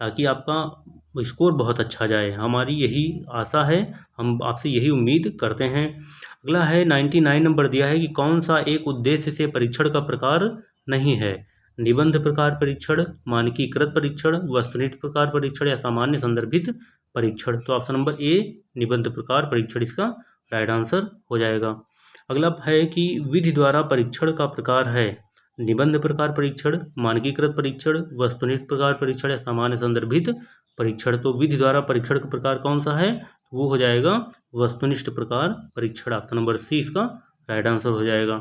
ताकि आपका स्कोर बहुत अच्छा जाए। हमारी यही आशा है, हम आपसे यही उम्मीद करते हैं। अगला है 99 नंबर दिया है कि कौन सा एक उद्देश्य से परीक्षण का प्रकार नहीं है? निबंध प्रकार परीक्षण, मानकीकृत परीक्षण, वस्तुनिष्ठ प्रकार परीक्षण या सामान्य संदर्भित परीक्षण। तो ऑप्शन नंबर ए निबंध प्रकार परीक्षण इसका राइट आंसर हो जाएगा। अगला है कि विधि द्वारा परीक्षण का प्रकार है निबंध प्रकार परीक्षण, मानकीकृत परीक्षण, वस्तुनिष्ठ प्रकार परीक्षण या सामान्य संदर्भित परीक्षण। तो विधि द्वारा परीक्षण का प्रकार कौन सा है? वो हो जाएगा वस्तुनिष्ठ प्रकार परीक्षण, ऑप्शन नंबर सी इसका राइट आंसर हो जाएगा।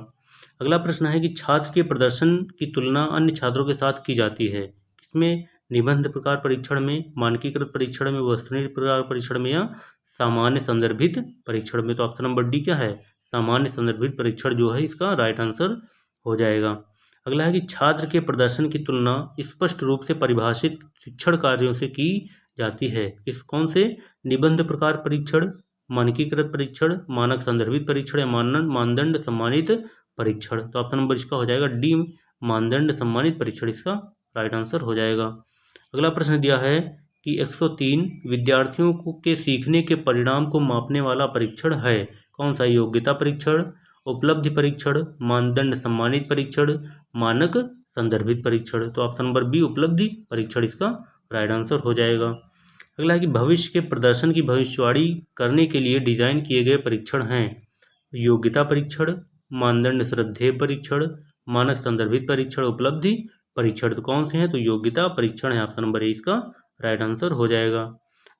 अगला प्रश्न है कि छात्र के प्रदर्शन की तुलना अन्य छात्रों के साथ की जाती है किसमें? निबंध प्रकार परीक्षण में, मानकीकृत परीक्षण में, वस्तुनिष्ठ प्रकार परीक्षण में या सामान्य संदर्भित परीक्षण में। तो ऑप्शन नंबर डी क्या है? सामान्य संदर्भित परीक्षण जो है इसका राइट आंसर हो जाएगा। अगला है कि छात्र के प्रदर्शन की तुलना स्पष्ट रूप से परिभाषित शिक्षण कार्यों से की जाती है इस कौन से? निबंध प्रकार परीक्षण, मानकीकृत परीक्षण, मानक संदर्भित परीक्षण या मानदंड सम्मानित परीक्षण। तो ऑप्शन नंबर इसका हो जाएगा डी मानदंड सम्मानित परीक्षण इसका राइट आंसर हो जाएगा। अगला प्रश्न दिया है कि 103 विद्यार्थियों के सीखने के परिणाम को मापने वाला परीक्षण है? कौन सा? योग्यता परीक्षण, उपलब्धि परीक्षण, मानदंड सम्मानित परीक्षण, मानक संदर्भित परीक्षण। तो ऑप्शन नंबर बी उपलब्धि परीक्षण इसका राइट आंसर हो जाएगा। अगला है कि भविष्य के प्रदर्शन की भविष्यवाणी करने के लिए डिजाइन किए गए परीक्षण हैं? योग्यता परीक्षण, मानदंड श्रद्धेय परीक्षण, मानक संदर्भित परीक्षण, उपलब्धि परीक्षण। तो कौन से हैं? तो योग्यता परीक्षण है ऑप्शन नंबर ए इसका राइट आंसर हो जाएगा।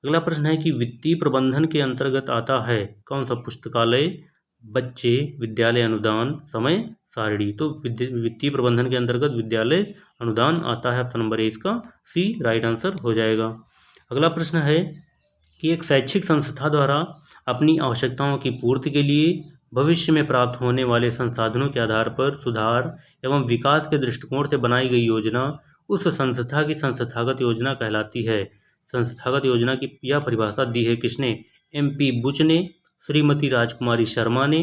अगला प्रश्न है कि वित्तीय प्रबंधन के अंतर्गत आता है कौन सा? पुस्तकालय, बच्चे, विद्यालय अनुदान, समय सारणी। तो वित्तीय प्रबंधन के अंतर्गत विद्यालय अनुदान आता है ऑप्शन नंबर ए इसका सी राइट आंसर हो जाएगा। अगला प्रश्न है कि एक शैक्षिक संस्था द्वारा अपनी आवश्यकताओं की पूर्ति के लिए भविष्य में प्राप्त होने वाले संसाधनों के आधार पर सुधार एवं विकास के दृष्टिकोण से बनाई गई योजना उस संस्था की संस्थागत योजना कहलाती है। संस्थागत योजना की यह परिभाषा दी है किसने? MP बुच ने, श्रीमती राजकुमारी शर्मा ने,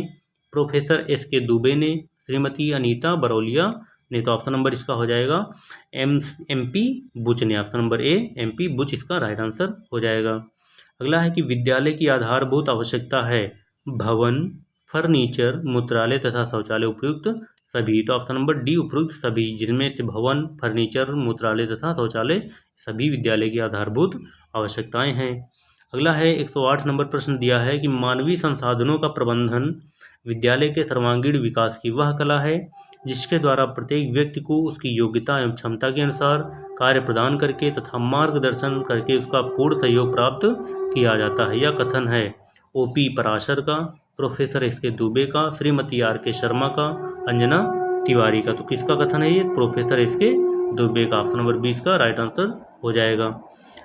प्रोफेसर SK दुबे ने, श्रीमती अनीता बरौलिया ने। तो ऑप्शन नंबर इसका हो जाएगा MP बुच ने, option number A MP Buch इसका राइट आंसर हो जाएगा। अगला है कि विद्यालय की आधारभूत आवश्यकता है भवन, फर्नीचर, मूत्रालय तथा शौचालय उपयुक्त सभी। तो ऑप्शन नंबर डी उपयुक्त सभी, जिनमें से भवन, फर्नीचर, मूत्रालय तथा शौचालय सभी विद्यालय की आधारभूत आवश्यकताएं हैं। अगला है 108 नंबर प्रश्न दिया है कि मानवीय संसाधनों का प्रबंधन विद्यालय के सर्वांगीण विकास की वह कला है जिसके द्वारा प्रत्येक व्यक्ति को उसकी योग्यता एवं क्षमता के अनुसार कार्य प्रदान करके तथा मार्गदर्शन करके उसका पूर्ण सहयोग प्राप्त किया जाता है। यह कथन है OP पराशर का, प्रोफेसर SK दुबे का, श्रीमती RK शर्मा का, अंजना तिवारी का। तो किसका कथन है ये? प्रोफेसर SK दुबे का, ऑप्शन नंबर 20 का राइट आंसर हो जाएगा।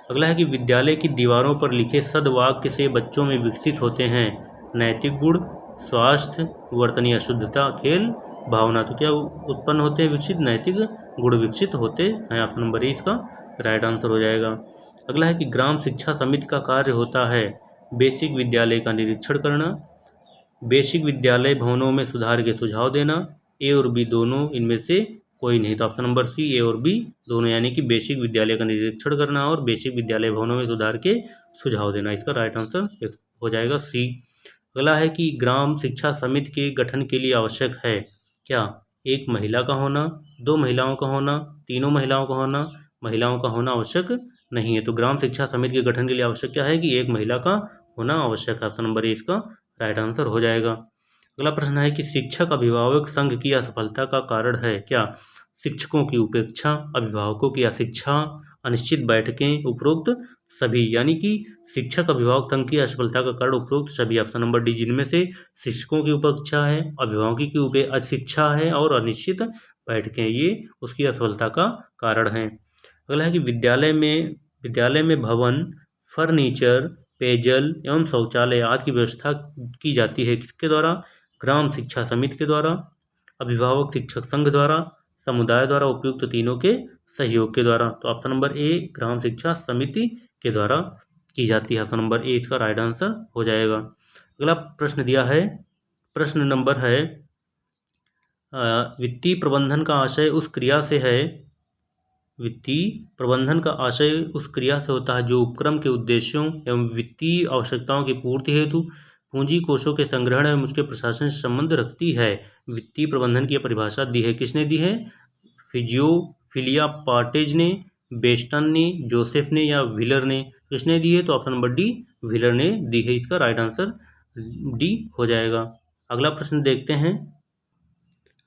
अगला है कि विद्यालय की दीवारों पर लिखे सद्वाक्य से बच्चों में विकसित होते हैं नैतिक गुण, स्वास्थ्य, वर्तनीय अशुद्धता, खेल भावना। तो क्या उत्पन्न होते हैं? विकसित नैतिक गुण विकसित होते हैं, ऑप्शन नंबर ए इसका राइट आंसर हो जाएगा। अगला है कि ग्राम शिक्षा समिति का कार्य होता है बेसिक विद्यालय का निरीक्षण करना, बेसिक विद्यालय भवनों में सुधार के सुझाव देना, ए और बी दोनों, इनमें से कोई नहीं। तो ऑप्शन नंबर सी ए और बी दोनों, यानी कि बेसिक विद्यालय का निरीक्षण करना और बेसिक विद्यालय भवनों में सुधार के सुझाव देना, इसका राइट आंसर हो जाएगा सी। अगला है कि ग्राम शिक्षा समिति के गठन के लिए आवश्यक है क्या? एक महिला का होना, दो महिलाओं का होना, तीनों महिलाओं का होना, महिलाओं का होना आवश्यक नहीं है। तो ग्राम शिक्षा समिति के गठन के लिए आवश्यक क्या है? कि एक महिला का होना आवश्यक है, ऑप्शन नंबर ए इसका राइट आंसर हो जाएगा। अगला प्रश्न है कि शिक्षक अभिभावक संघ की असफलता का कारण है क्या? शिक्षकों की उपेक्षा, अभिभावकों की अशिक्षा, अनिश्चित बैठकें, उपरोक्त सभी, यानी कि शिक्षक अभिभावक संघ की असफलता का कारण उपरोक्त सभी, ऑप्शन नंबर डी, जिनमें से शिक्षकों की उपेक्षा है, अभिभावकों की अशिक्षा है और अनिश्चित बैठकें, ये उसकी असफलता का कारण है। अगला है कि विद्यालय में भवन, फर्नीचर, पेयजल एवं शौचालय आदि की व्यवस्था की जाती है किसके द्वारा? ग्राम शिक्षा समिति के द्वारा, अभिभावक शिक्षक संघ द्वारा, समुदाय द्वारा, उपयुक्त तीनों के सहयोग के द्वारा। तो ऑप्शन नंबर ए ग्राम शिक्षा समिति के द्वारा की जाती है, ऑप्शन नंबर ए इसका राइट आंसर हो जाएगा। अगला प्रश्न दिया है, प्रश्न नंबर है वित्तीय प्रबंधन का आशय उस क्रिया से है, वित्तीय प्रबंधन का आशय उस क्रिया से होता है जो उपक्रम के उद्देश्यों एवं वित्तीय आवश्यकताओं की पूर्ति हेतु पूंजी कोषों के संग्रहण एवं उसके प्रशासन से संबंध रखती है। वित्तीय प्रबंधन की परिभाषा दी है किसने दी है? फिलिया पार्टेज ने, बेस्टन ने, जोसेफ ने या व्हीलर ने? किसने दी है? तो ऑप्शन नंबर डी व्हीलर ने दी है, इसका राइट आंसर डी हो जाएगा। अगला प्रश्न देखते हैं।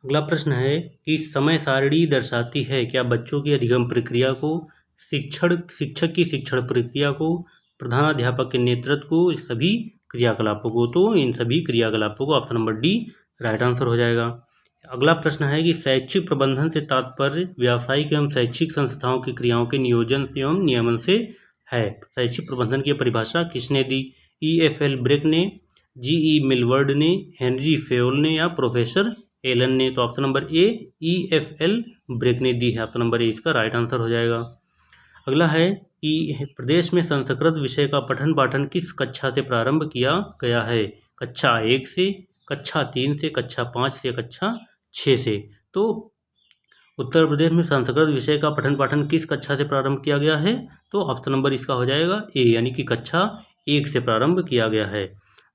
अगला प्रश्न है कि समय सारणी दर्शाती है क्या बच्चों की अधिगम प्रक्रिया को, शिक्षक की शिक्षण प्रक्रिया को, प्रधानाध्यापक के नेतृत्व को, सभी क्रियाकलापों को? तो इन सभी क्रियाकलापों को, option number D right answer हो जाएगा। अगला प्रश्न है कि शैक्षिक प्रबंधन से तात्पर्य व्यावसायिक एवं शैक्षिक संस्थाओं की क्रियाओं के नियोजन एवं नियमन से है। शैक्षिक प्रबंधन की परिभाषा किसने दी? EFL ब्रेक ने, GE मिलवर्ड ने, हेनरी फेयोल ने या प्रोफेसर एलन ने? तो option number A EFL Brech ने दी है, ऑप्शन नंबर ए इसका राइट आंसर हो जाएगा। अगला है कि प्रदेश में संस्कृत विषय का पठन पाठन किस कक्षा से प्रारंभ किया गया है? कक्षा 1 से, कक्षा 3 से, कक्षा 5 से, कक्षा 6 से? तो उत्तर प्रदेश में संस्कृत विषय का पठन पाठन किस कक्षा से प्रारंभ किया गया है? तो ऑप्शन नंबर इसका हो जाएगा ए, यानी कि कक्षा 1 से प्रारंभ किया गया है।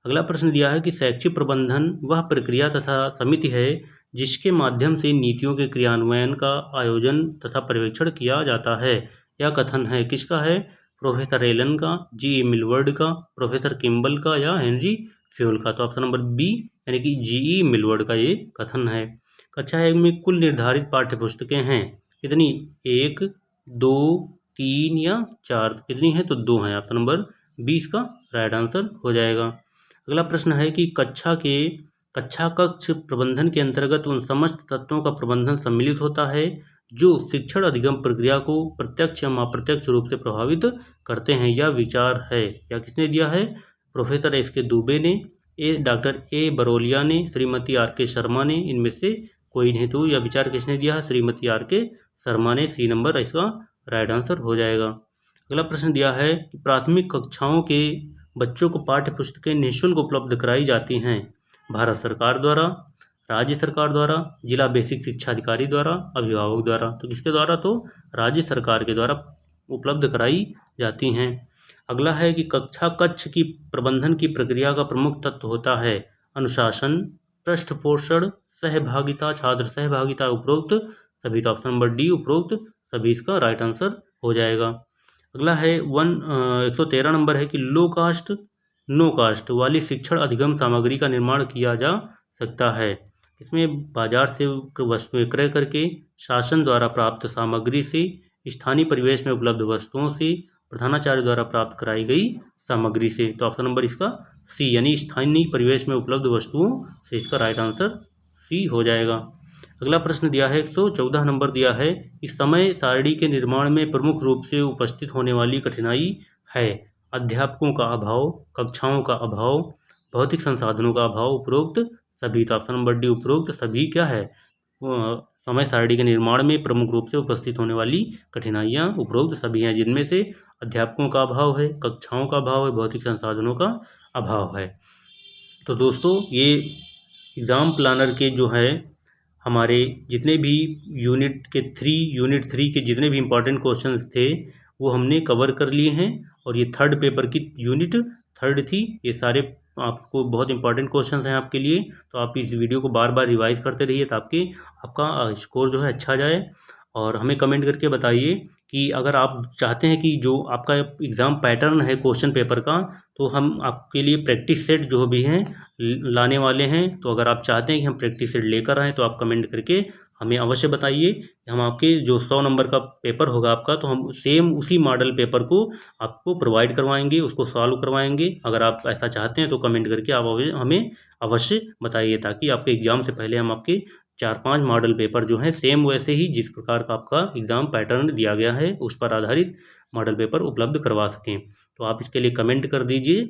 अगला प्रश्न दिया है कि शैक्षिक प्रबंधन वह प्रक्रिया तथा समिति है जिसके माध्यम से नीतियों के क्रियान्वयन का आयोजन तथा पर्यवेक्षण किया जाता है। यह कथन है किसका है? प्रोफेसर एलन का, जी मिलवर्ड का, प्रोफेसर किम्बल का या हेनरी फ्यूल का। तो ऑप्शन नंबर बी यानी कि जी मिलवर्ड का ये कथन है। कक्षा 1 में कुल निर्धारित पाठ्य पुस्तकें हैं कितनी? 1, 2, 3 या 4? कितनी है? तो 2 हैं। ऑप्शन नंबर 20 का राइट आंसर हो जाएगा। अगला प्रश्न है कि कक्षा कक्ष प्रबंधन के अंतर्गत उन समस्त तत्वों का प्रबंधन सम्मिलित होता है जो शिक्षण अधिगम प्रक्रिया को प्रत्यक्ष या अप्रत्यक्ष रूप से प्रभावित करते हैं। यह विचार है या किसने दिया है? Professor SK. दुबे ने, डॉक्टर ए. बरोलिया ने, श्रीमती आर.के. शर्मा ने, इनमें से कोई नहीं। तो यह विचार किसने दिया है? श्रीमती आर.के. शर्मा ने। सी नंबर इसका राइट आंसर हो जाएगा। अगला प्रश्न दिया है कि प्राथमिक कक्षाओं के बच्चों को पाठ्य पुस्तकें निःशुल्क उपलब्ध कराई जाती हैं भारत सरकार द्वारा, राज्य सरकार द्वारा, जिला बेसिक शिक्षा अधिकारी द्वारा, अभिभावक द्वारा। तो किसके द्वारा? तो राज्य सरकार के द्वारा उपलब्ध कराई जाती हैं। अगला है कि कक्षा कक्ष की प्रबंधन की प्रक्रिया का प्रमुख तत्व होता है अनुशासन, पृष्ठपोषण, सहभागिता, छात्र सहभागिता, उपरोक्त सभी। तो ऑप्शन नंबर डी उपरोक्त सभी इसका राइट आंसर हो जाएगा। अगला है 113 नंबर है कि लो कास्ट नो कास्ट वाली शिक्षण अधिगम सामग्री का निर्माण किया जा सकता है। इसमें बाजार से वस्तु विक्रय करके, शासन द्वारा प्राप्त सामग्री से, स्थानीय परिवेश में उपलब्ध वस्तुओं से, प्रधानाचार्य द्वारा प्राप्त कराई गई सामग्री से। तो ऑप्शन नंबर इसका सी यानी स्थानीय परिवेश में उपलब्ध वस्तुओं से इसका राइट आंसर सी हो जाएगा। अगला प्रश्न दिया है 114 नंबर दिया है कि समय सारणी के निर्माण में प्रमुख रूप से उपस्थित होने वाली कठिनाई है अध्यापकों का अभाव, कक्षाओं का अभाव, भौतिक संसाधनों का अभाव, उपरोक्त सभी। तो ऑप्शन नंबर डी उपरोक्त सभी क्या है? समय सारणी के निर्माण में प्रमुख रूप से उपस्थित होने वाली कठिनाइयाँ उपरोक्त सभी हैं, जिनमें से अध्यापकों का अभाव है, कक्षाओं का अभाव है, भौतिक संसाधनों का अभाव है। तो दोस्तों ये एग्ज़ाम प्लानर के जो है हमारे जितने भी यूनिट 3 के जितने भी इम्पॉर्टेंट क्वेश्चंस थे वो हमने कवर कर लिए हैं। और ये थर्ड पेपर की यूनिट 3 थी। ये सारे आपको बहुत इंपॉर्टेंट क्वेश्चंस हैं आपके लिए। तो आप इस वीडियो को बार बार रिवाइज करते रहिए ताकि आपका स्कोर जो है अच्छा जाए। और हमें कमेंट करके बताइए कि अगर आप चाहते हैं कि जो आपका एग्ज़ाम पैटर्न है क्वेश्चन पेपर का, तो हम आपके लिए प्रैक्टिस सेट जो भी हैं लाने वाले हैं। तो अगर आप चाहते हैं कि हम प्रैक्टिस सेट लेकर आएँ तो आप कमेंट करके हमें अवश्य बताइए। हम आपके जो 100 नंबर का पेपर होगा आपका, तो हम सेम उसी मॉडल पेपर को आपको प्रोवाइड करवाएंगे, उसको सॉल्व करवाएंगे। अगर आप ऐसा चाहते हैं तो कमेंट करके आप हमें अवश्य बताइए ताकि आपके एग्ज़ाम से पहले हम आपके 4-5 मॉडल पेपर जो हैं सेम वैसे ही जिस प्रकार का आपका एग्ज़ाम पैटर्न दिया गया है उस पर आधारित मॉडल पेपर उपलब्ध करवा सकें। तो आप इसके लिए कमेंट कर दीजिए,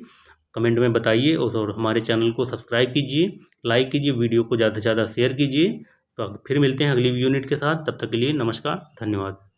कमेंट में बताइए और हमारे चैनल को सब्सक्राइब कीजिए, लाइक कीजिए, वीडियो को ज़्यादा से ज़्यादा शेयर कीजिए। तो फिर मिलते हैं अगली यूनिट के साथ। तब तक के लिए नमस्कार, धन्यवाद।